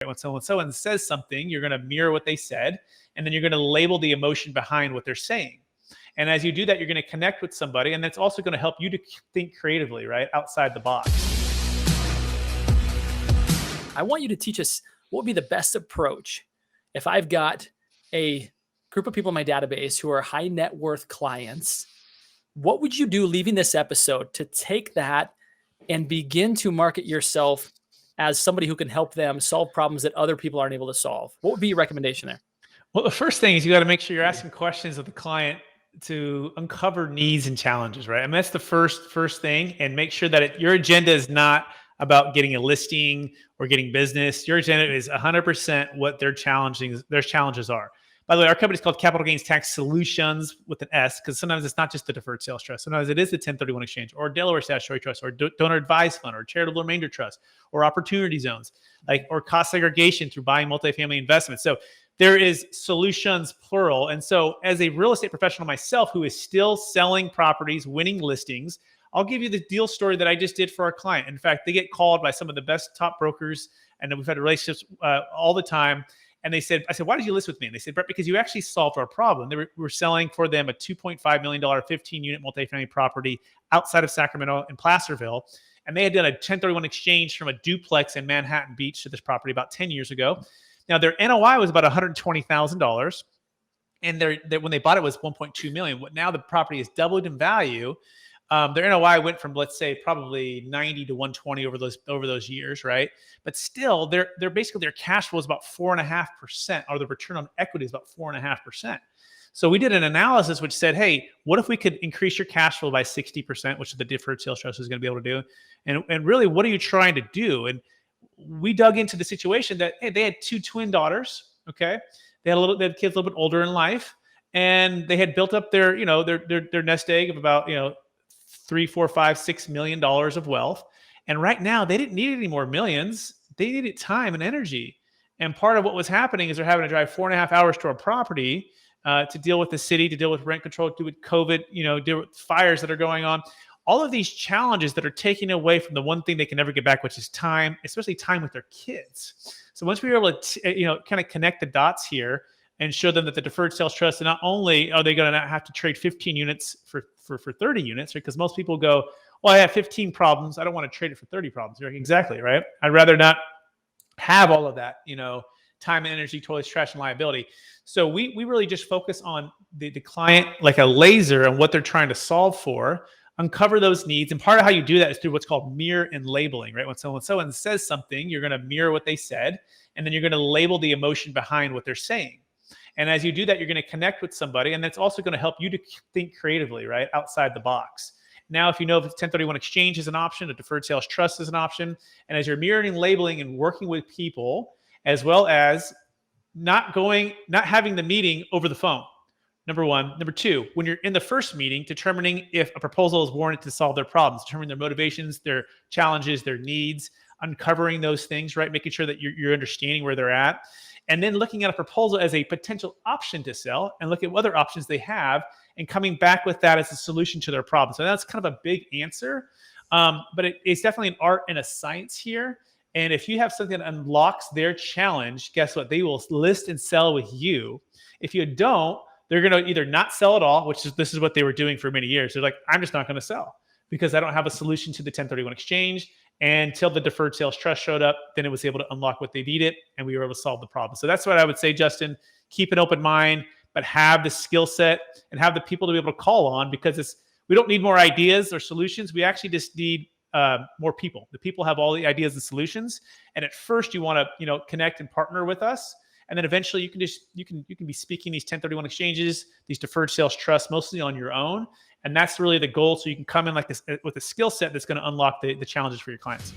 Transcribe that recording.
When someone says something, you're going to mirror what they said, and then you're going to label the emotion behind what they're saying. And as you do that, you're going to connect with somebody, and that's also going to help you to think creatively, right, outside the box. I want you to teach us what would be the best approach if I've got a group of people in my database who are high net worth clients. What would you do leaving this episode to take that and begin to market yourself as somebody who can help them solve problems that other people aren't able to solve? What would be your recommendation there? Well, the first thing is you got to make sure you're asking questions of the client to uncover needs and challenges, right? I mean, that's the first thing, and make sure that your agenda is not about getting a listing or getting business. Your agenda is 100% what their challenges are. By the way, our company is called Capital Gains Tax Solutions with an S, because sometimes it's not just the Deferred Sales Trust. Sometimes it is the 1031 exchange or Delaware Statutory Trust or Donor Advised Fund or Charitable Remainder Trust or Opportunity Zones, or cost segregation through buying multifamily investments. So there is solutions, plural. And so as a real estate professional myself who is still selling properties, winning listings, I'll give you the deal story that I just did for our client. In fact, they get called by some of the best top brokers, and we've had relationships all the time. And I said, why did you list with me? And they said, Brett, because you actually solved our problem. We were selling for them a $2.5 million, 15-unit multifamily property outside of Sacramento in Placerville. And they had done a 1031 exchange from a duplex in Manhattan Beach to this property about 10 years ago. Now, their NOI was about $120,000. And when they bought it was $1.2 million. Now the property has doubled in value. Their NOI went from, let's say, probably 90 to 120 over those years, right? But still, their cash flow is about 4.5%, or the return on equity is about 4.5%. So we did an analysis which said, hey, what if we could increase your cash flow by 60%, which is the Deferred Sales Trust is going to be able to do? And really, what are you trying to do? And we dug into the situation that, hey, they had 2 twin daughters, okay? They had kids a little bit older in life, and they had built up their nest egg of about, $3, $4, $5, $6 million of wealth. And right now they didn't need any more millions. They needed time and energy. And part of what was happening is they're having to drive 4.5 hours to a property to deal with the city, to deal with rent control, to deal with COVID, deal with fires that are going on. All of these challenges that are taking away from the one thing they can never get back, which is time, especially time with their kids. So once we were able to, kind of connect the dots here and show them that the Deferred Sales Trust, not only are they going to have to trade 15 units for 30 units, right? Because most people go, well, I have 15 problems. I don't want to trade it for 30 problems. You're like, exactly, right? I'd rather not have all of that, time and energy, toilets, trash, and liability. So we really just focus on the client like a laser and what they're trying to solve for, uncover those needs. And part of how you do that is through what's called mirror and labeling, right? When someone says something, you're going to mirror what they said, and then you're going to label the emotion behind what they're saying. And as you do that, you're going to connect with somebody, and that's also going to help you to think creatively, right, outside the box. Now, if you know if 1031 exchange is an option, a Deferred Sales Trust is an option, and as you're mirroring, labeling, and working with people, as well as not having the meeting over the phone, number one. Number two, when you're in the first meeting, determining if a proposal is warranted to solve their problems, determining their motivations, their challenges, their needs, uncovering those things, right, making sure that you're understanding where they're at. And then looking at a proposal as a potential option to sell, and look at what other options they have, and coming back with that as a solution to their problem. So that's kind of a big answer, but it's definitely an art and a science here. And if you have something that unlocks their challenge, guess what? They will list and sell with you. If you don't, they're going to either not sell at all, this is what they were doing for many years. They're like, I'm just not going to sell because I don't have a solution to the 1031 exchange. And until the Deferred Sales Trust showed up, then it was able to unlock what they needed, and we were able to solve the problem. So that's what I would say, Justin. Keep an open mind, but have the skill set and have the people to be able to call on, because we don't need more ideas or solutions. We actually just need more people. The people have all the ideas and solutions. And at first, you want to connect and partner with us. And then eventually you can be speaking these 1031 exchanges, these Deferred Sales Trusts, mostly on your own. And that's really the goal. So you can come in like this with a skill set that's going to unlock the challenges for your clients.